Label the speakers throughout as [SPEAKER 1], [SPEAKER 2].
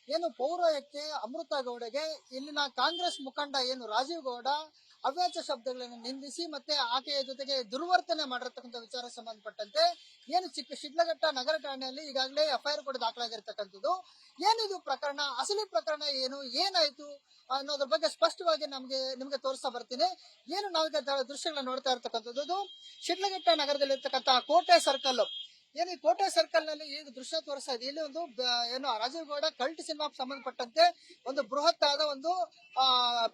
[SPEAKER 1] ಏನು ಪೌರಾಯುಕ್ತೆ ಅಮೃತ ಗೌಡಗೆ ಇಲ್ಲಿನ ಕಾಂಗ್ರೆಸ್ ಮುಖಂಡ ಏನು ರಾಜೀವ್ ಗೌಡ ಅವ್ಯಾಚ ಶಬ್ದಗಳನ್ನು ನಿಂದಿಸಿ ಮತ್ತೆ ಆಕೆಯ ಜೊತೆಗೆ ದುರ್ವರ್ತನೆ ಮಾಡಿರ್ತಕ್ಕಂಥ ವಿಚಾರ ಸಂಬಂಧಪಟ್ಟಂತೆ ಏನು ಶಿಡ್ಲಘಟ್ಟ ನಗರ ಠಾಣೆಯಲ್ಲಿ ಈಗಾಗಲೇ ಎಫ್ಐಆರ್ ಕೂಡ ದಾಖಲಾಗಿರ್ತಕ್ಕಂಥದ್ದು. ಏನಿದು ಪ್ರಕರಣ, ಅಸಲಿ ಪ್ರಕರಣ ಏನು, ಏನಾಯ್ತು ಅನ್ನೋದ್ರ ಬಗ್ಗೆ ಸ್ಪಷ್ಟವಾಗಿ ನಿಮ್ಗೆ ತೋರಿಸ್ತಾ ಬರ್ತೀನಿ. ಏನು ನಾವೀಗ ದೃಶ್ಯಗಳನ್ನ ನೋಡ್ತಾ ಇರ್ತಕ್ಕಂಥದ್ದು ಶಿಡ್ಲಘಟ್ಟ ನಗರದಲ್ಲಿರ್ತಕ್ಕಂಥ ಕೋಟೆ ಸರ್ಕಲ್. ಏನು ಈ ಕೋಟೆ ಸರ್ಕಲ್ ನಲ್ಲಿ ಈಗ ದೃಶ್ಯ ತೋರಿಸ್ತಾ ಇದೆ. ಇಲ್ಲಿ ಒಂದು ಏನು ರಾಜೀವ್ ಗೌಡ ಕಲ್ಟ್ ಸಿನಿಮಾಗೆ ಸಂಬಂಧಪಟ್ಟಂತೆ ಒಂದು ಬೃಹತ್ ಆದ ಒಂದು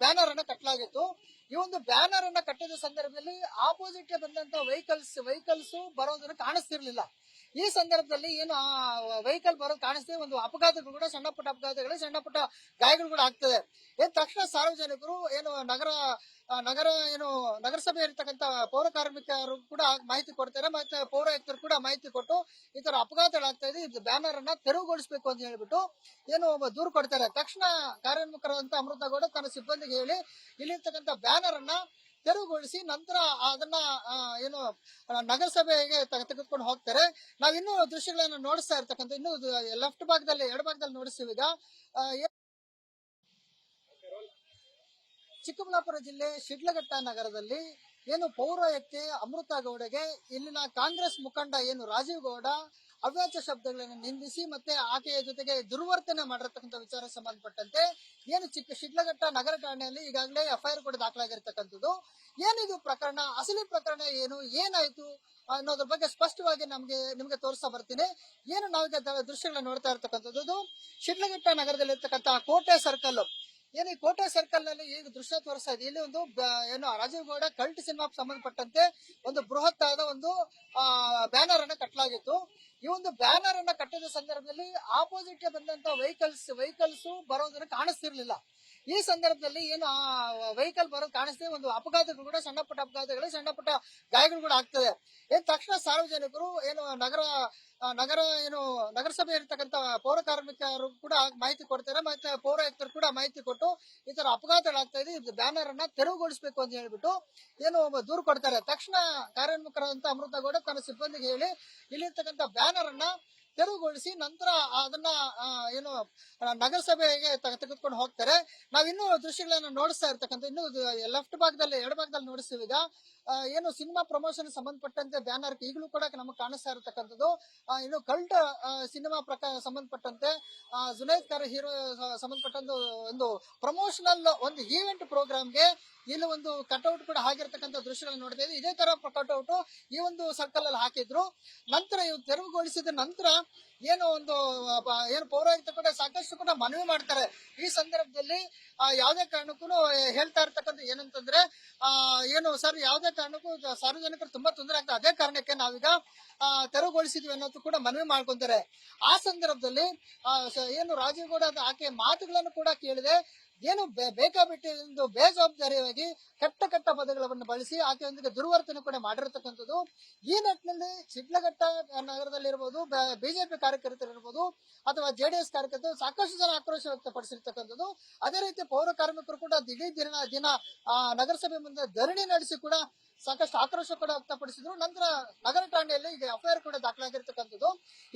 [SPEAKER 1] ಬ್ಯಾನರ್ ಅನ್ನ ಕಟ್ಟಲಾಗಿತ್ತು. ಈ ಒಂದು ಬ್ಯಾನರ್ ಅನ್ನ ಕಟ್ಟಿದ ಸಂದರ್ಭದಲ್ಲಿ ಆಪೋಸಿಟ್ ಬಂದಂತ ವೆಹಿಕಲ್ಸ್ ಬರೋದನ್ನ ಕಾಣಿಸ್ತಿರ್ಲಿಲ್ಲ. ಈ ಸಂದರ್ಭದಲ್ಲಿ ಏನು ವೆಹಿಕಲ್ ಬರೋದು ಕಾಣಿಸ್ತದೆ, ಒಂದು ಅಪಘಾತಗಳು ಕೂಡ ಸಣ್ಣ ಪುಟ್ಟ ಗಾಯಗಳು ಕೂಡ ಆಗ್ತದೆ. ತಕ್ಷಣ ಸಾರ್ವಜನಿಕರು ಏನು ನಗರಸಭೆ ಇರತಕ್ಕಂತ ಪೌರ ಕಾರ್ಮಿಕರು ಕೂಡ ಮಾಹಿತಿ ಕೊಡ್ತಾರೆ, ಮತ್ತೆ ಪೌರಾಯುಕ್ತರು ಕೂಡ ಮಾಹಿತಿ ಕೊಟ್ಟು ಈ ತರ ಅಪಘಾತಗಳಾಗ್ತಾ ಇದೆ, ಇದು ಬ್ಯಾನರ್ ಅನ್ನ ತೆರವುಗೊಳಿಸಬೇಕು ಅಂತ ಹೇಳ್ಬಿಟ್ಟು ಏನು ದೂರು ಕೊಡ್ತಾರೆ. ತಕ್ಷಣ ಕಾರ್ಯನಿರ್ವಾಹಕರಾದಂತ ಅಮೃತ ಗೌಡ ತನ್ನ ಸಿಬ್ಬಂದಿಗೆ ಹೇಳಿ ಇಲ್ಲಿರ್ತಕ್ಕಂಥ ಬ್ಯಾನರ್ ಅನ್ನ ತೆರವುಗೊಳಿಸಿ ನಂತರ ಅದನ್ನ ಏನು ನಗರಸಭೆಗೆ ತೆಗೆದುಕೊಂಡು ಹೋಗ್ತಾರೆ. ನಾವಿನ್ನೂ ದೃಶ್ಯಗಳನ್ನ ನೋಡಿಸ್ತಾ ಇರ್ತಕ್ಕಂಥ ಇನ್ನು ಎಡ ಭಾಗದಲ್ಲಿ ನೋಡಿಸ್ತೀವಿ. ಈಗ ಚಿಕ್ಕಬಳ್ಳಾಪುರ ಜಿಲ್ಲೆ ಶಿಡ್ಲಘಟ್ಟ ನಗರದಲ್ಲಿ ಏನು ಪೌರಾಯುಕ್ತೆ ಅಮೃತ ಗೌಡಗೆ ಇಲ್ಲಿನ ಕಾಂಗ್ರೆಸ್ ಮುಖಂಡ ಏನು ರಾಜೀವ್ ಗೌಡ ಅವ್ಯಾಚ ಶಬ್ದಗಳನ್ನು ನಿಂದಿಸಿ ಮತ್ತೆ ಆಕೆಯ ಜೊತೆಗೆ ದುರ್ವರ್ತನೆ ಮಾಡಿರ್ತಕ್ಕಂಥ ವಿಚಾರ ಸಂಬಂಧಪಟ್ಟಂತೆ ಏನು ಶಿಡ್ಲಘಟ್ಟ ನಗರ ಠಾಣೆಯಲ್ಲಿ ಈಗಾಗಲೇ ಎಫ್ಐಆರ್ ಕೂಡ ದಾಖಲಾಗಿರ್ತಕ್ಕಂಥದ್ದು. ಏನಿದು ಪ್ರಕರಣ, ಅಸಲಿ ಪ್ರಕರಣ ಏನು, ಏನಾಯ್ತು ಅನ್ನೋದ್ರ ಬಗ್ಗೆ ಸ್ಪಷ್ಟವಾಗಿ ನಿಮ್ಗೆ ತೋರಿಸ್ತಾ ಬರ್ತೀನಿ. ಏನು ನಾವೀಗ ದೃಶ್ಯಗಳನ್ನ ನೋಡ್ತಾ ಇರ್ತಕ್ಕಂಥದ್ದು ಶಿಡ್ಲಘಟ್ಟ ನಗರದಲ್ಲಿರ್ತಕ್ಕಂಥ ಕೋಟೆ ಸರ್ಕಲ್. ಏನು ಈ ಕೋಟೆ ಸರ್ಕಲ್ ನಲ್ಲಿ ಈಗ ದೃಶ್ಯ ತೋರಿಸ್ತಾ ಇದೆ. ಇಲ್ಲಿ ಒಂದು ಏನು ರಾಜೀವ್ ಗೌಡ ಕಲ್ಟ್ ಸಿನಿಮಾಗೆ ಸಂಬಂಧಪಟ್ಟಂತೆ ಒಂದು ಬೃಹತ್ ಆದ ಒಂದು ಬ್ಯಾನರ್ ಅನ್ನ ಕಟ್ಟಲಾಗಿತ್ತು. ಈ ಒಂದು ಬ್ಯಾನರ್ ಅನ್ನ ಕಟ್ಟಿದ ಸಂದರ್ಭದಲ್ಲಿ ಆಪೋಸಿಟ್ ಬಂದಂತ ವೆಹಿಕಲ್ಸ್ ಬರೋದನ್ನ ಕಾಣಿಸ್ತಿರ್ಲಿಲ್ಲ. ಈ ಸಂದರ್ಭದಲ್ಲಿ ಏನು ವೆಹಿಕಲ್ ಬರೋದು ಕಾಣಿಸ್ತದೆ, ಒಂದು ಅಪಘಾತಗಳು ಕೂಡ ಸಣ್ಣ ಪುಟ್ಟ ಗಾಯಗಳು ಕೂಡ ಆಗ್ತದೆ. ತಕ್ಷಣ ಸಾರ್ವಜನಿಕರು ಏನು ನಗರಸಭೆ ಇರತಕ್ಕಂತ ಪೌರ ಕಾರ್ಮಿಕರು ಕೂಡ ಮಾಹಿತಿ ಕೊಡ್ತಾರೆ, ಮತ್ತೆ ಪೌರಾಯುಕ್ತರು ಕೂಡ ಮಾಹಿತಿ ಕೊಟ್ಟು ಈ ತರ ಅಪಘಾತಗಳಾಗ್ತಾ ಇದೆ, ಇದು ಬ್ಯಾನರ್ ಅನ್ನ ತೆರವುಗೊಳಿಸಬೇಕು ಅಂತ ಹೇಳ್ಬಿಟ್ಟು ಏನು ದೂರು ಕೊಡ್ತಾರೆ. ತಕ್ಷಣ ಕಾರ್ಯನಿರ್ವಾಹಕರಾದಂತ ಅಮೃತ ಗೌಡ ತನ್ನ ಸಿಬ್ಬಂದಿಗೆ ಹೇಳಿ ಇಲ್ಲಿರ್ತಕ್ಕಂಥ ಬ್ಯಾನರ್ ಅನ್ನ ತೆರವುಗೊಳಿಸಿ ನಂತರ ಅದನ್ನ ಏನು ನಗರಸಭೆಗೆ ತೆಗೆದುಕೊಂಡು ಹೋಗ್ತಾರೆ. ನಾವಿನ್ನೂ ದೃಶ್ಯಗಳನ್ನ ನೋಡಿಸ್ತಾ ಇರ್ತಕ್ಕಂಥ ಇನ್ನು ಎಡ ಭಾಗದಲ್ಲಿ ನೋಡಿಸ್ತೀವಿ. ಈಗ ಏನು ಸಿನಿಮಾ ಪ್ರಮೋಷನ್ ಸಂಬಂಧಪಟ್ಟಂತೆ ಬ್ಯಾನರ್ ಈಗಲೂ ಕೂಡ ನಮಗೆ ಕಾಣಿಸ್ತಾ ಇರತಕ್ಕಂಥದ್ದು. ಇನ್ನು ಕಲ್ಟ್ ಸಿನಿಮಾ ಸಂಬಂಧಪಟ್ಟಂತೆ ಜುನೈದ್ ಖಾನ್ ಹೀರೋ ಸಂಬಂಧಪಟ್ಟಂತ ಒಂದು ಪ್ರಮೋಷನಲ್ ಒಂದು ಈವೆಂಟ್ ಪ್ರೋಗ್ರಾಮ್ಗೆ ಇಲ್ಲಿ ಒಂದು ಕಟ್ಔಟ್ ಕೂಡ ಹಾಕಿರ್ತಕ್ಕಂಥ ದೃಶ್ಯಗಳನ್ನ ನೋಡ್ತಾ ಇದ್ದೀವಿ. ಇದೇ ತರ ಕಟ್ಔಟ್ ಈ ಒಂದು ಸರ್ಕಲ್ ಅಲ್ಲಿ ಹಾಕಿದ್ರು. ನಂತರ ಇವು ತೆರವುಗೊಳಿಸಿದ ನಂತರ ಏನು ಪೌರಾಯುಕ್ತ ಕೂಡ ಸಾಕಷ್ಟು ಕೂಡ ಮನವಿ ಮಾಡ್ತಾರೆ. ಈ ಸಂದರ್ಭದಲ್ಲಿ ಯಾವುದೇ ಕಾರಣಕ್ಕೂ ಹೇಳ್ತಾ ಇರ್ತಕ್ಕಂಥ ಏನಂತಂದ್ರೆ ಏನು ಸರ್, ಯಾವುದೇ ಕಾರಣಕ್ಕೂ ಸಾರ್ವಜನಿಕರು ತುಂಬಾ ತೊಂದರೆ ಆಗ್ತದೆ, ಅದೇ ಕಾರಣಕ್ಕೆ ನಾವೀಗ ತೆರವುಗೊಳಿಸಿದ್ವಿ ಅನ್ನೋದು ಕೂಡ ಮನವಿ ಮಾಡ್ಕೊಂತಾರೆ. ಆ ಸಂದರ್ಭದಲ್ಲಿ ಏನು ರಾಜೀವ್ ಗೌಡ ಆಕೆ ಮಾತುಗಳನ್ನು ಕೂಡ ಕೇಳಿದೆ. ಏನು ಬೇಕಾಬಿಟ್ಟಿ ಒಂದು ಬೇಜವಾಬ್ದಾರಿಯಾಗಿ ಕೆಟ್ಟ ಪದಗಳನ್ನು ಬಳಸಿ ಆಕೆಯೊಂದಿಗೆ ದುರ್ವರ್ತನೆ ಕೂಡ ಮಾಡಿರತಕ್ಕಂಥದ್ದು. ಈ ನಿಟ್ಟಿನಲ್ಲಿ ಶಿಡ್ಲಘಟ್ಟ ನಗರದಲ್ಲಿರ್ಬೋದು, ಬಿಜೆಪಿ ಕಾರ್ಯಕರ್ತರಿರ್ಬೋದು ಅಥವಾ ಜೆಡಿಎಸ್ ಕಾರ್ಯಕರ್ತರು ಸಾಕಷ್ಟು ಜನ ಆಕ್ರೋಶ ವ್ಯಕ್ತಪಡಿಸಿರ್ತಕ್ಕಂಥದ್ದು. ಅದೇ ರೀತಿ ಪೌರ ಕಾರ್ಮಿಕರು ಕೂಡ ದಿನ ನಗರಸಭೆ ಮುಂದೆ ಧರಣಿ ನಡೆಸಿ ಕೂಡ ಸಾಕಷ್ಟು ಆಕ್ರೋಶ ಕೂಡ ವ್ಯಕ್ತಪಡಿಸಿದ್ರು. ನಂತರ ನಗರ ಠಾಣೆಯಲ್ಲಿ ಈಗ ಎಫ್ಐಆರ್ ಕೂಡ ದಾಖಲಾಗಿರ್ತಕ್ಕಂಥದ್ದು.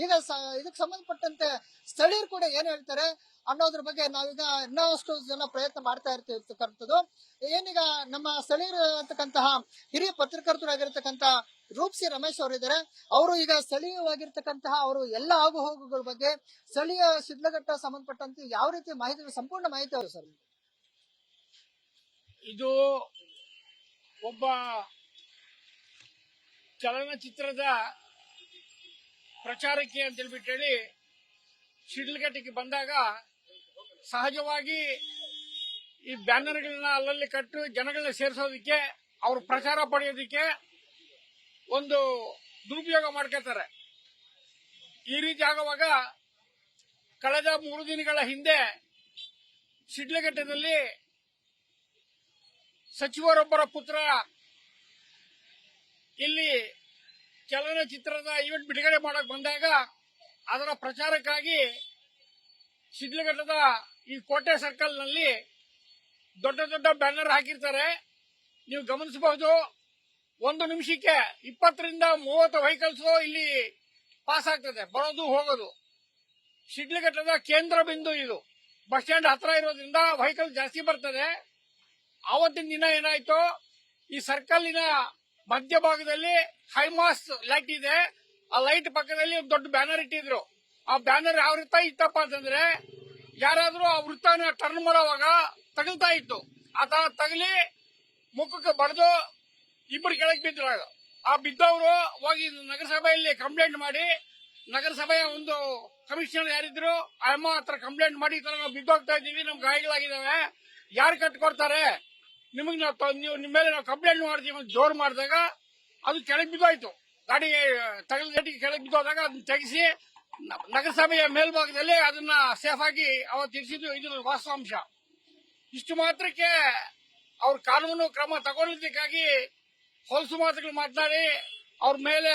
[SPEAKER 1] ಈಗ ಇದಕ್ಕೆ ಸಂಬಂಧಪಟ್ಟಂತೆ ಸ್ಥಳೀಯರು ಕೂಡ ಏನ್ ಹೇಳ್ತಾರೆ ಅನ್ನೋದ್ರ ಬಗ್ಗೆ ನಾವೀಗ ಇನ್ನಷ್ಟು ಜನ ಪ್ರಯತ್ನ ಮಾಡ್ತಾ ಇರ್ತಕ್ಕಂಥದ್ದು. ಏನೀಗ ನಮ್ಮ ಸ್ಥಳೀಯರು ಅಂತಕ್ಕಂತಹ ಹಿರಿಯ ಪತ್ರಕರ್ತರಾಗಿರ್ತಕ್ಕಂಥ ರೂಪ್ಸಿ ರಮೇಶ್ ಅವರು ಇದ್ದಾರೆ. ಅವರು ಈಗ ಸ್ಥಳೀಯವಾಗಿರ್ತಕ್ಕಂತಹ ಅವರು ಎಲ್ಲ ಆಗು ಹೋಗುಗಳ ಬಗ್ಗೆ ಸ್ಥಳೀಯ ಶಿಡ್ಲಘಟ್ಟ ಸಂಬಂಧಪಟ್ಟಂತೆ ಯಾವ ರೀತಿ ಸಂಪೂರ್ಣ ಮಾಹಿತಿ ಅವರು ಸರ್.
[SPEAKER 2] ಇದು ಒಬ್ಬ ಚಲನಚಿತ್ರದ ಪ್ರಚಾರಕ್ಕೆ ಅಂತ ಹೇಳ್ಬಿಟ್ಟು ಹೇಳಿ ಶಿಡ್ಲಘಟ್ಟಕ್ಕೆ ಬಂದಾಗ ಸಹಜವಾಗಿ ಈ ಬ್ಯಾನರ್ಗಳನ್ನ ಅಲ್ಲಲ್ಲಿ ಕಟ್ಟು ಜನಗಳನ್ನ ಸೇರಿಸೋದಕ್ಕೆ ಅವ್ರ ಪ್ರಚಾರ ಪಡೆಯೋದಕ್ಕೆ ಒಂದು ದುರುಪಯೋಗ ಮಾಡ್ಕೊತಾರೆ. ಈ ರೀತಿ ಆಗುವಾಗ ಕಳೆದ 3 ದಿನಗಳ ಹಿಂದೆ ಶಿಡ್ಲಘಟ್ಟದಲ್ಲಿ ಸಚಿವರೊಬ್ಬರ ಪುತ್ರ ಇಲ್ಲಿ ಚಲನಚಿತ್ರದ ಈವೆಂಟ್ ಬಿಡುಗಡೆ ಮಾಡಕ್ ಬಂದಾಗ ಅದರ ಪ್ರಚಾರಕ್ಕಾಗಿ ಶಿಡ್ಲಘಟ್ಟದ ಈ ಕೋಟೆ ಸರ್ಕಲ್ ನಲ್ಲಿ ದೊಡ್ಡ ಬ್ಯಾನರ್ ಹಾಕಿರ್ತಾರೆ. ನೀವು ಗಮನಿಸಬಹುದು, 1 ನಿಮಿಷಕ್ಕೆ 20 ರಿಂದ 30 ವೆಹಿಕಲ್ಸ್ ಇಲ್ಲಿ ಪಾಸ್ ಆಗ್ತದೆ, ಬರೋದು ಹೋಗೋದು. ಶಿಡ್ಲಘಟ್ಟದ ಕೇಂದ್ರ ಬಿಂದು ಇದು. ಬಸ್ ಸ್ಟ್ಯಾಂಡ್ ಹತ್ರ ಇರೋದ್ರಿಂದ ವೆಹಿಕಲ್ ಜಾಸ್ತಿ ಬರ್ತದೆ. ಆವತ್ತಿನ ದಿನ ಏನಾಯ್ತು, ಈ ಸರ್ಕಲ್ನ ಮಧ್ಯಭಾಗದಲ್ಲಿ ಹೈಮಾಸ್ ಲೈಟ್ ಇದೆ. ಆ ಲೈಟ್ ಪಕ್ಕದಲ್ಲಿ ಒಂದು ದೊಡ್ಡ ಬ್ಯಾನರ್ ಇಟ್ಟಿದ್ರು. ಆ ಬ್ಯಾನರ್ ಯಾವ ರೀತಿ ಇತ್ತಪ್ಪ ಅಂತಂದ್ರೆ, ಯಾರಾದ್ರೂ ಆ ವೃತ್ತನ ಟರ್ನ್ ಮಾಡುವಾಗ ತಗಲ್ತಾ ಇತ್ತು. ಆ ತರ ತಗಲಿ ಮುಖಕ್ಕೆ ಬಡ್ದು ಇಬ್ಬರು ಕೆಳಗೆ ಬಿದ್ರು. ಆ ಬಿದ್ದವರು ಹೋಗಿ ನಗರಸಭೆಯಲ್ಲಿ ಕಂಪ್ಲೇಂಟ್ ಮಾಡಿ, ನಗರಸಭೆಯ ಒಂದು ಕಮಿಷನರ್ ಯಾರಿದ್ರು ಅಮ್ಮ ಹತ್ರ ಕಂಪ್ಲೇಂಟ್ ಮಾಡಿ, ಈ ತರ ನಾವು ಬಿದ್ದೋಗ್ತಾ ಇದ್ದೀವಿ, ನಮ್ಗೆ ಗಾಯಗಳಾಗಿದ್ದಾವೆ, ಯಾರು ಕಟ್ಕೊಡ್ತಾರೆ, ನಿಮಗೆ ನೀವು ನಿಮ್ಮ ಮೇಲೆ ನಾವು ಕಂಪ್ಲೇಂಟ್ ಮಾಡ್ತೀವಿ ಅಂತ ಜೋರು ಮಾಡಿದಾಗ ಅದು ಕೆಳಗೆ ಬಿದ್ದೋಯ್ತು. ಗಾಡಿ ತಗಲಿಗೆ ಕೆಳಗೆ ಬಿದ್ದೋದಾಗ ಅದನ್ನ ತೆಗೆಸಿ ನಗರಸಭೆಯ ಮೇಲ್ಭಾಗದಲ್ಲಿ ಅದನ್ನ ಸೇಫ್ ಆಗಿ ಅವತ್ತು ಇರಿಸಿದ್ದು. ಇದು ವಾಸ್ತವಾಂಶ. ಇಷ್ಟು ಮಾತ್ರಕ್ಕೆ ಅವ್ರ ಕಾನೂನು ಕ್ರಮ ತಗೊಳ್ಳೋದಕ್ಕಾಗಿ ಹೊಲಸು ಮಾತುಗಳು ಮಾತನಾಡಿ ಅವ್ರ ಮೇಲೆ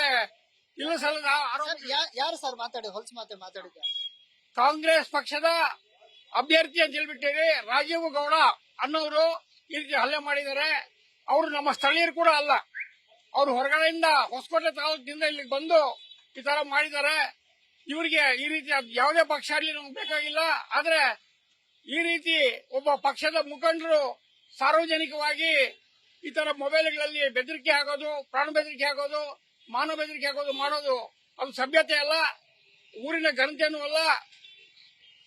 [SPEAKER 2] ಇಲ್ಲ ಸಲ್ಲದ ಆರೋಪ.
[SPEAKER 1] ಯಾರು ಸರ್ ಹೊಲಸು ಮಾತಾಡಿದ್ದ?
[SPEAKER 2] ಕಾಂಗ್ರೆಸ್ ಪಕ್ಷದ ಅಭ್ಯರ್ಥಿ ಅಂತ ಹೇಳ್ಬಿಟ್ಟಿರಿ ರಾಜೀವ್ ಗೌಡ ಅನ್ನೋರು ಈ ರೀತಿ ಹಲ್ಲೆ ಮಾಡಿದ್ದಾರೆ. ಅವರು ನಮ್ಮ ಸ್ಥಳೀಯರು ಕೂಡ ಅಲ್ಲ, ಅವರು ಹೊರಗಡೆಯಿಂದ ಹೊಸಕೋಟೆ ತಾಲೂಕಿನಿಂದ ಇಲ್ಲಿಗೆ ಬಂದು ಈ ತರ ಮಾಡಿದ್ದಾರೆ. ಇವರಿಗೆ ಈ ರೀತಿ ಯಾವುದೇ ಪಕ್ಷ ಆಗಲಿ ನಮ್ಗೆ ಬೇಕಾಗಿಲ್ಲ. ಆದ್ರೆ ಈ ರೀತಿ ಒಬ್ಬ ಪಕ್ಷದ ಮುಖಂಡರು ಸಾರ್ವಜನಿಕವಾಗಿ ಈ ತರ ಮೊಬೈಲ್ಗಳಲ್ಲಿ ಬೆದರಿಕೆ ಹಾಕೋದು, ಪ್ರಾಣ ಬೆದರಿಕೆ ಹಾಕೋದು, ಮಾನವ ಬೆದರಿಕೆ ಹಾಕೋದು ಮಾಡೋದು ಅದು ಸಭ್ಯತೆ ಅಲ್ಲ, ಊರಿನ ಘನತೆಯೂ ಅಲ್ಲ.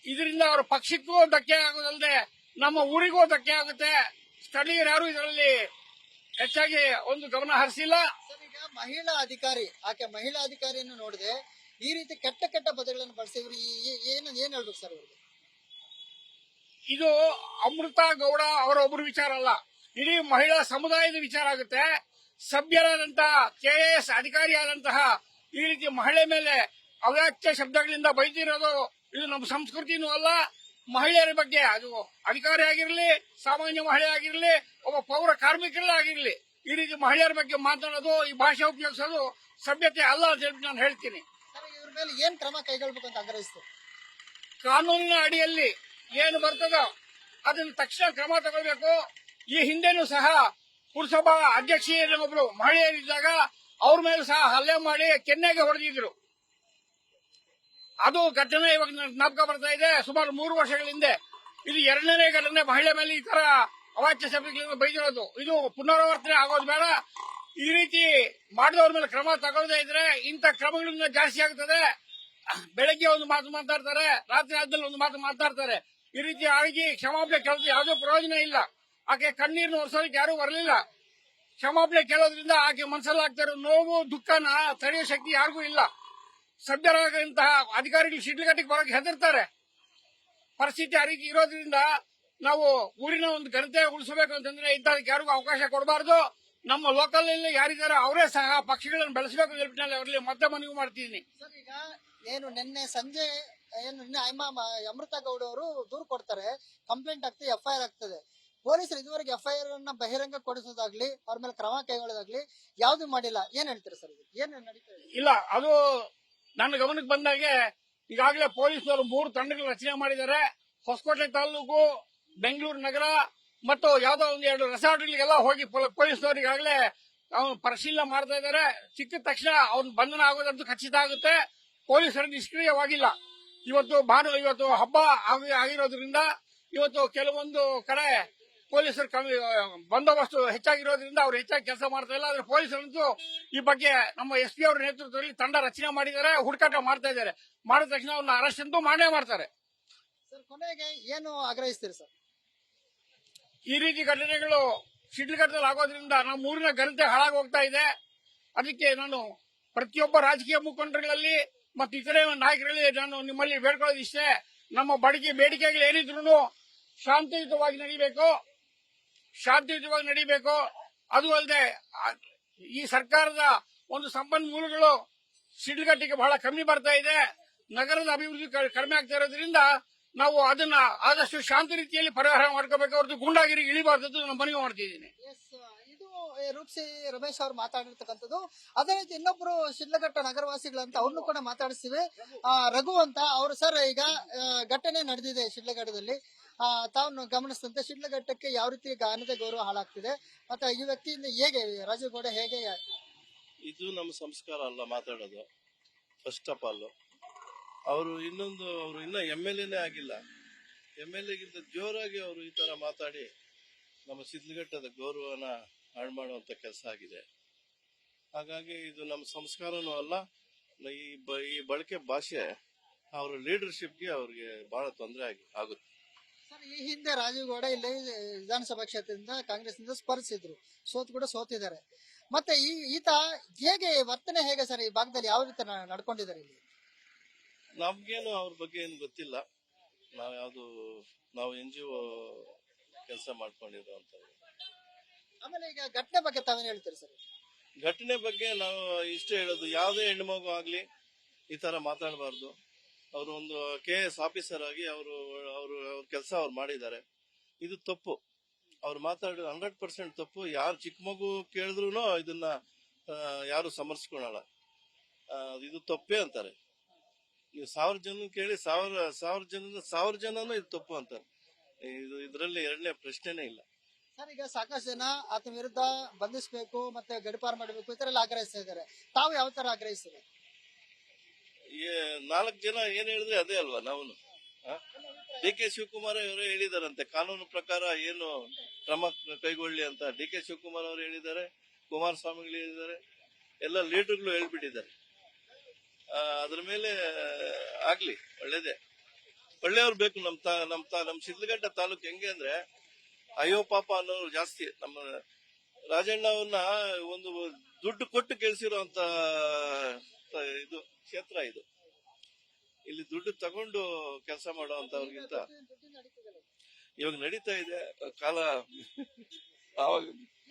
[SPEAKER 2] ಇದರಿಂದ ಅವರ ಪಕ್ಷಕ್ಕೂ ಧಕ್ಕೆ ಆಗೋದಲ್ಲದೆ ನಮ್ಮ ಊರಿಗೂ ಧಕ್ಕೆ ಆಗುತ್ತೆ. ಸ್ಥಳೀಯರು ಯಾರು ಇದರಲ್ಲಿ ಹೆಚ್ಚಾಗಿ ಒಂದು ಗಮನ ಹರಿಸಿಲ್ಲ.
[SPEAKER 1] ಈಗ ಆಕೆ ಮಹಿಳಾ ಅಧಿಕಾರಿಯನ್ನು ನೋಡಿದೆ ಈ ರೀತಿ ಕೆಟ್ಟ ಪದಗಳನ್ನು ಬಳಸಿ ಇವರು ಏನ್ ಹೇಳ್ಬೇಕು ಸರ್ ಇವ್ರಿಗೆ?
[SPEAKER 2] ಇದು ಅಮೃತ ಗೌಡ ಅವರ ಒಬ್ಬರು ವಿಚಾರ ಅಲ್ಲ, ಇಡೀ ಮಹಿಳಾ ಸಮುದಾಯದ ವಿಚಾರ ಆಗುತ್ತೆ. ಸಭ್ಯರಾದಂತಹ ಕೆಎಎಸ್ ಅಧಿಕಾರಿಯಾದಂತಹ ಈ ರೀತಿ ಮಹಿಳೆ ಮೇಲೆ ಅವ್ಯಾಖ್ಯ ಶಬ್ದಗಳಿಂದ ಬೈದಿರೋದು ಇದು ನಮ್ಮ ಸಂಸ್ಕೃತಿನೂ ಅಲ್ಲ. ಮಹಿಳೆಯರ ಬಗ್ಗೆ ಅದು ಅಧಿಕಾರಿ ಆಗಿರಲಿ, ಸಾಮಾನ್ಯ ಮಹಿಳೆ ಆಗಿರಲಿ, ಒಬ್ಬ ಪೌರ ಕಾರ್ಮಿಕರೇ ಆಗಿರಲಿ, ಈ ರೀತಿ ಮಹಿಳೆಯರ ಬಗ್ಗೆ ಮಾತನಾಡೋದು, ಈ ಭಾಷೆ ಉಪಯೋಗಿಸೋದು ಸಭ್ಯತೆ ಅಲ್ಲ ಅಂತ ಹೇಳಿ ನಾನು ಹೇಳ್ತೀನಿ.
[SPEAKER 1] ಇವ್ರ ಮೇಲೆ ಏನ್ ಕ್ರಮ ಕೈಗೊಳ್ಬೇಕು ಅಂತ ಆಗ್ರಹಿಸ್ತಾರೆ.
[SPEAKER 2] ಕಾನೂನಿನ ಅಡಿಯಲ್ಲಿ ಏನು ಬರ್ತದೋ ಅದನ್ನು ತಕ್ಷಣ ಕ್ರಮ ತಗೊಳ್ಬೇಕು. ಈ ಹಿಂದೆನೂ ಸಹ ಪುರಸಭಾ ಅಧ್ಯಕ್ಷೊಬ್ರು ಮಹಿಳೆಯರಿದ್ದಾಗ ಅವ್ರ ಮೇಲೆ ಸಹ ಹಲ್ಲೆ ಮಾಡಿ ಕೆನ್ನೆಗೆ ಹೊಡೆದಿದ್ರು. ಅದು ಘಟನೆ ಇವಾಗ ಜ್ಞಾಪಕ ಬರ್ತಾ ಇದೆ, ಸುಮಾರು 3 ವರ್ಷಗಳ ಹಿಂದೆ. ಇದು 2ನೇ ಘಟನೆ ಮಹಿಳೆ ಮೇಲೆ ಈ ತರ ಅವಾಚ್ಯ ಶಬ್ದಗಳಿಂದ ಬೈದಿರೋದು. ಇದು ಪುನರಾವರ್ತನೆ ಆಗೋದು ಬೇಡ. ಈ ರೀತಿ ಮಾಡಿದವ್ರ ಮೇಲೆ ಕ್ರಮ ತಗೊಳ್ಳದೇ ಇದ್ರೆ ಇಂಥ ಕ್ರಮಗಳಿಂದ ಜಾಸ್ತಿ ಆಗ್ತದೆ. ಬೆಳಗ್ಗೆ ಒಂದು ಮಾತು ಮಾತಾಡ್ತಾರೆ, ರಾತ್ರಿ ಆದ್ಮೇಲೆ ಒಂದು ಮಾತು ಮಾತಾಡ್ತಾರೆ. ಈ ರೀತಿ ಆಗಿ ಕ್ಷಮಾಪಣೆ ಕೇಳೋದು ಯಾವುದೇ ಪ್ರಯೋಜನ ಇಲ್ಲ. ಆಕೆ ಕಣ್ಣೀರನ್ನು ಒರೆಸೋದಕ್ಕೆ ಯಾರು ಬರಲಿಲ್ಲ. ಕ್ಷಮಾಪಣೆ ಕೇಳೋದ್ರಿಂದ ಆಕೆ ಮನಸ್ಸಲ್ಲಿ ಆಗ್ತಾ ಇರೋ ನೋವು ದುಃಖನ ತಡೆಯೋ ಶಕ್ತಿ ಯಾರಿಗೂ ಇಲ್ಲ. ಸಭ್ಯರಾದಂತಹ ಅಧಿಕಾರಿಗಳು ಶಿಡ್ಲಘಟ್ಟಕ್ಕೆ ಬರೋಕೆ ಹೆದರ್ತಾರೆ. ಪರಿಸ್ಥಿತಿ ಆ ರೀತಿ ಇರೋದ್ರಿಂದ ನಾವು ಊರಿನ ಒಂದು ಘನತೆ ಉಳಿಸಬೇಕು ಅಂತಂದ್ರೆ ಇಂಥದಕ್ಕೆ ಯಾರಿಗೂ ಅವಕಾಶ ಕೊಡಬಾರ್ದು. ನಮ್ಮ ಲೋಕಲ್ ಯಾರಿದ್ದಾರೆ ಅವರೇ ಸಹ ಪಕ್ಷಿಗಳನ್ನು ಬೆಳೆಸಬೇಕು ಅಂತ ಹೇಳ್ಬಿಟ್ಟು ಅವರಲ್ಲಿ ಮತ್ತೆ ಮನವಿ ಮಾಡ್ತಿದ್ದೀನಿ.
[SPEAKER 1] ಸರ್, ಈಗ ಏನು ನಿನ್ನೆ ಸಂಜೆ ಅಮೃತ ಗೌಡ ಅವರು ದೂರು ಕೊಡ್ತಾರೆ, ಕಂಪ್ಲೇಂಟ್ ಆಗ್ತದೆ, FIR ಆಗ್ತದೆ. ಪೊಲೀಸರು ಇದುವರೆಗೆ FIR ಅನ್ನ ಬಹಿರಂಗ ಕೊಡಿಸೋದಾಗ್ಲಿ ಅವ್ರ ಮೇಲೆ ಕ್ರಮ ಕೈಗೊಳ್ಳೋದಾಗ್ಲಿ ಯಾವ್ದು ಮಾಡಿಲ್ಲ. ಏನ್ ಹೇಳ್ತೀರಾ ಸರ್? ಏನ್ ನಡೀತಾ ಇದೆ?
[SPEAKER 2] ಇಲ್ಲ, ಅದು ನನ್ನ ಗಮನಕ್ಕೆ ಬಂದಾಗೆ ಈಗಾಗಲೇ ಪೊಲೀಸರು 3 ತಂಡಗಳು ರಚನೆ ಮಾಡಿದ್ದಾರೆ. ಹೊಸಕೋಟೆ ತಾಲೂಕು, ಬೆಂಗಳೂರು ನಗರ ಮತ್ತು ಯಾವ್ದೋ 1-2 ರೆಸಾರ್ಟ್ಗಳಿಗೆಲ್ಲ ಹೋಗಿ ಪೊಲೀಸರು ಈಗಾಗಲೇ ಪರಿಶೀಲನೆ ಮಾಡ್ತಾ ಇದ್ದಾರೆ. ಸಿಕ್ಕಿದ ತಕ್ಷಣ ಅವ್ನ ಬಂಧನ ಆಗೋದಂತೂ ಖಚಿತ ಆಗುತ್ತೆ. ಪೊಲೀಸರು ನಿಷ್ಕ್ರಿಯವಾಗಿಲ್ಲ. ಇವತ್ತು ಹಬ್ಬ ಆಗಿರೋದ್ರಿಂದ ಇವತ್ತು ಕೆಲವೊಂದು ಕಡೆ ಪೊಲೀಸರು ಬಂದೋಬಸ್ತು ಹೆಚ್ಚಾಗಿರೋದ್ರಿಂದ ಅವ್ರು ಹೆಚ್ಚಾಗಿ ಕೆಲಸ ಮಾಡ್ತಾ ಇಲ್ಲ. ಆದ್ರೆ ಪೊಲೀಸರಂತೂ ಈ ಬಗ್ಗೆ ನಮ್ಮ SP ಅವರ ನೇತೃತ್ವದಲ್ಲಿ ತಂಡ ರಚನೆ ಮಾಡಿದ್ದಾರೆ, ಹುಡುಕಾಟ ಮಾಡ್ತಾ ಇದ್ದಾರೆ. ಮಾಡಿದ ತಕ್ಷಣ ಅವ್ರನ್ನ ಅರೆಸ್ಟ್ ಅಂತೂ ಮಾಡೇ ಮಾಡ್ತಾರೆ.
[SPEAKER 1] ಸರ್, ಕೊನೆಗೆ ಏನು ಆಗ್ರಹಿಸ್ತೀರಿ ಸರ್?
[SPEAKER 2] ಈ ರೀತಿ ಘಟನೆಗಳು ಶಿಡ್ಲಘಟ್ಟದಲ್ಲಿ ಆಗೋದ್ರಿಂದ ನಮ್ಮ ಊರಿನ ಘನತೆ ಹಾಳಾಗಿ ಹೋಗ್ತಾ ಇದೆ. ಅದಕ್ಕೆ ನಾನು ಪ್ರತಿಯೊಬ್ಬ ರಾಜಕೀಯ ಮುಖಂಡರುಗಳಲ್ಲಿ ಮತ್ತು ಇತರೆ ನಾಯಕರಲ್ಲಿ ನಾನು ನಿಮ್ಮಲ್ಲಿ ಬೇಡ್ಕೊಳ್ಳೋದು ಇಷ್ಟೇ, ನಮ್ಮ ಬೇಡಿಕೆಗಳು ಏನಿದ್ರು ಶಾಂತಿಯುತವಾಗಿ ನಡೀಬೇಕು. ಅದು ಅಲ್ಲದೆ ಈ ಸರ್ಕಾರದ ಒಂದು ಸಂಪನ್ಮೂಲಗಳು ಶಿಡ್ಲಘಟ್ಟಕ್ಕೆ ಬಹಳ ಕಮ್ಮಿ ಬರ್ತಾ ಇದೆ. ನಗರದ ಅಭಿವೃದ್ಧಿ ಕಡಿಮೆ ಆಗ್ತಾ ಇರೋದ್ರಿಂದ ನಾವು ಅದನ್ನ ಆದಷ್ಟು ಶಾಂತ ರೀತಿಯಲ್ಲಿ ಪರಿಹಾರ ಮಾಡ್ಕೋಬೇಕು, ಹೊರತು ಗುಂಡಾಗಿರಿ ಇಳಿಬಾರ್ದು ನಾನು ಮನವಿ ಮಾಡ್ತಿದ್ದೀನಿ.
[SPEAKER 1] ಇದು ರೂಪ್ಸಿ ರಮೇಶ್ ಅವರು ಮಾತಾಡಿರ್ತಕ್ಕಂಥದ್ದು. ಅದೇ ರೀತಿ ಇನ್ನೊಬ್ರು ಶಿಡ್ಲಘಟ್ಟ ನಗರವಾಸಿಗಳಂತ ಅವ್ರನ್ನು ಕೂಡ ಮಾತಾಡಿಸ್ತೀವಿ. ರಘು ಅಂತ ಅವರು. ಸರ್, ಈಗ ಘಟನೆ ನಡೆದಿದೆ ಶಿಡ್ಲಘಟ್ಟದಲ್ಲಿ. ತಾವು ಗಮನಿಸಿದಂತೆ ಶಿಡ್ಲಘಟ್ಟಕ್ಕೆ ಯಾವ ರೀತಿ ಗಾನದ ಗೌರವ ಹಾಳಾಗ್ತಿದೆ, ಮತ್ತೆ ಈ ವ್ಯಕ್ತಿಯಿಂದ ಹೇಗೆ ರಾಜೀವ್ ಗೌಡ ಹೇಗೆ?
[SPEAKER 3] ಇದು ನಮ್ಮ ಸಂಸ್ಕಾರ ಅಲ್ಲ ಮಾತಾಡೋದು. ಫಸ್ಟ್ ಆಫ್ ಆಲ್ ಅವರು ಇನ್ನ MLA ಆಗಿಲ್ಲ. MLA ಗಿಂತ ಜೋರಾಗಿ ಅವರು ಈ ತರ ಮಾತಾಡಿ ನಮ್ಮ ಶಿಡ್ಲಘಟ್ಟದ ಗೌರವನ ಹಾಳು ಮಾಡುವಂತ ಕೆಲಸ ಆಗಿದೆ. ಹಾಗಾಗಿ ಇದು ನಮ್ಮ ಸಂಸ್ಕಾರನೂ ಅಲ್ಲ. ಈ ಬಳಕೆ ಭಾಷೆ ಅವರ ಲೀಡರ್ಶಿಪ್ಗೆ ಅವ್ರಿಗೆ ಬಹಳ ತೊಂದರೆ ಆಗುತ್ತೆ.
[SPEAKER 1] ಸರ್, ಈ ಹಿಂದೆ ರಾಜೀವ್ ಗೌಡ ಇಲ್ಲಿ ವಿಧಾನಸಭಾ ಕ್ಷೇತ್ರದಿಂದ ಕಾಂಗ್ರೆಸ್ನಿಂದ ಸ್ಪರ್ಧಿಸಿದ್ರು, ಸೋತಿದ್ದಾರೆ. ಮತ್ತೆ ಈತ ಹೇಗೆ ವರ್ತನೆ ಹೇಗೆ ಸರ್ ಈ ಭಾಗದಲ್ಲಿ ಯಾವ ರೀತಿ ನಡ್ಕೊಂಡಿದ್ದಾರೆ ಇಲ್ಲಿ?
[SPEAKER 3] ನಮ್ಗೇನು ಅವ್ರ ಬಗ್ಗೆ ಏನು ಗೊತ್ತಿಲ್ಲ. ನಾವು NGO ಕೆಲಸ ಮಾಡ್ಕೊಂಡಿರುವಂತ.
[SPEAKER 1] ಆಮೇಲೆ ಈಗ ಘಟನೆ ಬಗ್ಗೆ ತಾವೇನು ಹೇಳ್ತೀರಿ ಸರ್?
[SPEAKER 3] ಘಟನೆ ಬಗ್ಗೆ ನಾವು ಇಷ್ಟೇ ಹೇಳೋದು, ಯಾವುದೇ ಹೆಣ್ಮಗು ಆಗ್ಲಿ ಈ ತರ ಮಾತಾಡಬಾರ್ದು. ಅವರು ಒಂದು KS ಆಫೀಸರ್ ಆಗಿ ಅವರು ಕೆಲಸ ಅವ್ರು ಮಾಡಿದ್ದಾರೆ. ಇದು ತಪ್ಪು. ಅವ್ರು ಮಾತಾಡೋದು 100% ತಪ್ಪು. ಯಾರು ಚಿಕ್ಕ ಮಗು ಕೇಳಿದ್ರು ಇದನ್ನ ಯಾರು ಸಮರ್ಸ್ಕೊಳಲ್ಲ. ಇದು ತಪ್ಪೇ ಅಂತಾರೆ. ನೀವು 1000 ಜನ ಕೇಳಿ 1000 ಜನನು ಇದು ತಪ್ಪು ಅಂತಾರೆ. ಇದರಲ್ಲಿ ಎರಡನೇ ಪ್ರಶ್ನೆನೇ ಇಲ್ಲ.
[SPEAKER 1] ಸರ್, ಈಗ ಸಾಕಷ್ಟು ಜನ ಆತನ ವಿರುದ್ಧ ಬಂಧಿಸಬೇಕು ಮತ್ತೆ ಗಡಿಪಾರು ಮಾಡಬೇಕು ಈ ತರ ಎಲ್ಲ ಆಗ್ರಹಿಸ್ತಾ ಇದ್ದಾರೆ. ತಾವು ಯಾವ ತರ ಆಗ್ರಹಿಸ್ತೀರಿ?
[SPEAKER 3] 4 ಜನ ಏನ್ ಹೇಳಿದ್ರೆ ಅದೇ ಅಲ್ವಾ ನಾವು. DK ಶಿವಕುಮಾರ್ ಅವರು ಹೇಳಿದಾರಂತೆ, ಕಾನೂನು ಪ್ರಕಾರ ಏನು ಕ್ರಮ ಕೈಗೊಳ್ಳಿ ಅಂತ DK ಶಿವಕುಮಾರ್ ಅವರು ಹೇಳಿದ್ದಾರೆ, ಕುಮಾರಸ್ವಾಮಿಗಳು ಹೇಳಿದ್ದಾರೆ, ಎಲ್ಲ ಲೀಡರ್ಗಳು ಹೇಳ್ಬಿಟ್ಟಿದ್ದಾರೆ. ಅದ್ರ ಮೇಲೆ ಆಗ್ಲಿ, ಒಳ್ಳೇದೇ. ಒಳ್ಳೆಯವ್ರು ಬೇಕು. ನಮ್ ಶಿಡ್ಲಘಟ್ಟ ತಾಲೂಕು ಹೆಂಗೆ ಅಂದ್ರೆ ಅಯ್ಯೋ ಪಾಪ ಅನ್ನೋರು ಜಾಸ್ತಿ. ನಮ್ಮ ರಾಜಣ್ಣ ಅವ್ರನ್ನ ಒಂದು ದುಡ್ಡು ಕೊಟ್ಟು ಗೆಲ್ಸಿರೋಂತ ಇದು ಕ್ಷೇತ್ರ ಇದು. ಇಲ್ಲಿ ದುಡ್ಡು ತಗೊಂಡು ಕೆಲಸ ಮಾಡುವಂತವ್ರಿಗಿಂತ ಇವಾಗ ನಡೀತಾ ಇದೆ ಕಾಲ. ಆವಾಗ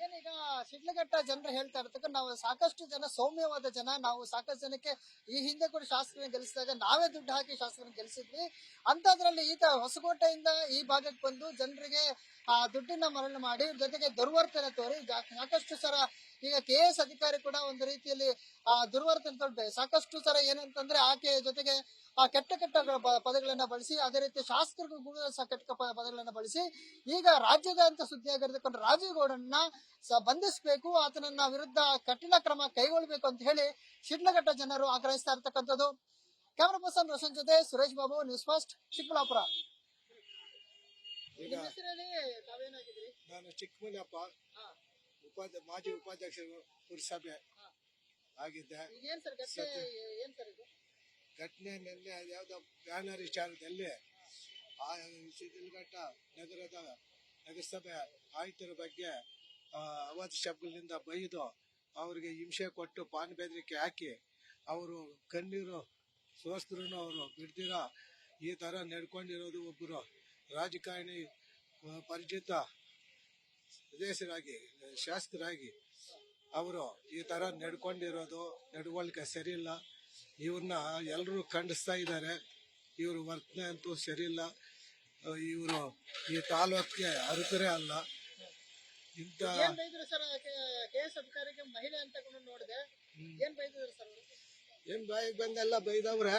[SPEAKER 1] ಏನೀಗ ಶಿಡ್ಲಘಟ್ಟ ಜನರು ಹೇಳ್ತಾ ಇರ್ತಕ್ಕ, ನಾವು ಸಾಕಷ್ಟು ಜನ ಸೌಮ್ಯವಾದ ಜನ, ನಾವು ಸಾಕಷ್ಟು ಜನಕ್ಕೆ ಈ ಹಿಂದೆ ಕೂಡ ಶಾಸಕರನ್ನ ಗೆಲ್ಲಿಸಿದಾಗ ನಾವೇ ದುಡ್ಡು ಹಾಕಿ ಶಾಸಕರನ್ನ ಗೆಲ್ಲಿಸಿದ್ವಿ. ಅಂತದ್ರಲ್ಲಿ ಈತ ಹೊಸಕೋಟೆಯಿಂದ ಈ ಭಾಗಕ್ಕೆ ಬಂದು ಜನರಿಗೆ ಆ ದುಡ್ಡನ್ನ ಮರಳು ಮಾಡಿ ಜೊತೆಗೆ ದುರ್ವರ್ತನೆ ತೋರಿ ಸಾಕಷ್ಟು ಸರ ಈಗ KS ಅಧಿಕಾರಿ ಕೂಡ ಒಂದು ರೀತಿಯಲ್ಲಿ ದುರ್ವರ್ತನೆ ತೋರ್ಬೇಕು. ಸಾಕಷ್ಟು ಸರ ಏನಂತಂದ್ರೆ ಆಕೆ ಜೊತೆಗೆ ಕೆಟ್ಟ ಪದಗಳನ್ನ ಬಳಸಿ, ಅದೇ ರೀತಿ ಶಾಸಕರಿಗೂ ಕೂಡ ಕೆಟ್ಟ ಪದಗಳನ್ನ ಬಳಸಿ ಈಗ ರಾಜ್ಯದ ಅಂತ ಸುದ್ದಿಯಾಗಿರ್ತಕ್ಕಂಥ ರಾಜೀವ್ ಗೌಡನ್ನ ಬಂಧಿಸಬೇಕು, ಆತನನ್ನ ವಿರುದ್ಧ ಕಠಿಣ ಕ್ರಮ ಕೈಗೊಳ್ಳಬೇಕು ಅಂತ ಹೇಳಿ ಶಿಡ್ಲಘಟ್ಟ ಜನರು ಆಗ್ರಹಿಸ್ತಾ ಇರ್ತಕ್ಕಂಥದ್ದು. ಕ್ಯಾಮರಾ ಪರ್ಸನ್ ರೋಷನ್ ಜೊತೆ ಸುರೇಶ್ ಬಾಬು, ನ್ಯೂಸ್ ಫಸ್ಟ್, ಚಿಕ್ಕಬಳ್ಳಾಪುರ.
[SPEAKER 4] ನಾನು ಚಿಕ್ಕಮಲ್ಲಪ್ಪ, ಮಾಜಿ ಉಪಾಧ್ಯಕ್ಷರು ಪುರಸಭೆ ಆಗಿದ್ದೆ. ಘಟನೆ ನಿನ್ನೆ ಯಾವ್ದೋ ಬ್ಯಾನರ್ ವಿಚಾರದಲ್ಲಿ ಶಿಡ್ಲಘಟ್ಟ ನಗರದ ನಗರಸಭೆ ಆಯುಕ್ತರ ಬಗ್ಗೆ ಅವಧಿ ಶಬ್ದಗಳಿಂದ ಬೈದು ಅವ್ರಿಗೆ ಹಿಂಸೆ ಕೊಟ್ಟು ಪಾನ್ ಬೆದರಿಕೆ ಹಾಕಿ ಅವರು ಕಣ್ಣೀರು ಸೋಸ್ತ್ರು ಅವರು ಬಿಡ್ದಿರ ಈ ತರ ನಡ್ಕೊಂಡಿರೋದು ಒಬ್ಬರು ರಾಜಕಾರಣಿ ಪರಿಚಿತ ಸದಸ್ಯರಾಗಿ ಶಾಸಕರಾಗಿ ಅವರು ಈ ತರ ನಡ್ಕೊಂಡಿರೋದು ನಡವಳಿಕೆ ಸರಿ ಇಲ್ಲ. ಇವ್ರನ್ನ ಎಲ್ಲರೂ ಖಂಡಿಸ್ತಾ ಇದ್ದಾರೆ. ಇವ್ರ ವರ್ತನೆ ಅಂತೂ ಸರಿ ಇಲ್ಲ. ಇವರು ಈ ತಾಲೂಕಿಗೆ ಅರ್ಹರೇ ಅಲ್ಲ. ಇಂತ ಏನ್ ಬಾಯಿಗೆ ಬಂದೆಲ್ಲ ಬೈದವ್ರೆ.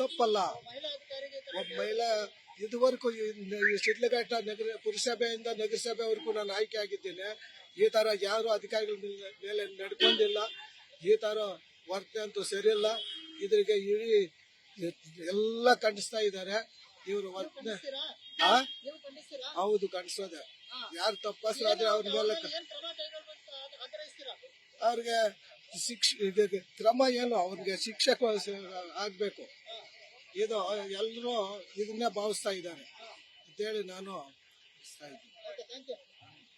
[SPEAKER 4] ತಪ್ಪಲ್ಲ. ಒಬ್ಬ ಮಹಿಳಾ ಇದುವರೆಗೂ ಶಿಡ್ಲಘಟ್ಟ ನಗರ ಪುರಸಭೆಯಿಂದ ನಗರಸಭೆವರೆಗೂ ನಾನು ಆಯ್ಕೆ ಆಗಿದ್ದೇನೆ. ಈ ತರ ಯಾರು ಅಧಿಕಾರಿಗಳ ಮೇಲೆ ನಡ್ಕೊಂಡಿಲ್ಲ. ಈ ತರ ವರ್ತನೆ ಅಂತೂ ಸರಿಯಿಲ್ಲ. ಇದ್ರಿಗೆ ಇಡೀ ಎಲ್ಲ ಖಂಡಿಸ್ತಾ ಇದ್ದಾರೆ. ಇವರು ವರ್ತನೆ ಹೌದು ಖಂಡಿಸೋದೆ. ಯಾರು ತಪ್ಪಾದ್ರೆ ಅವ್ರ ಮೇಲೆ ಅವ್ರಿಗೆ ಕ್ರಮ ಏನು, ಅವ್ರಿಗೆ ಶಿಕ್ಷೆ ಆಗ್ಬೇಕು. ಇದು ಎಲ್ಲರೂ ಇದನ್ನೇ ಭಾವಿಸ್ತಾ ಇದ್ದಾರೆ ಅಂತೇಳಿ ನಾನು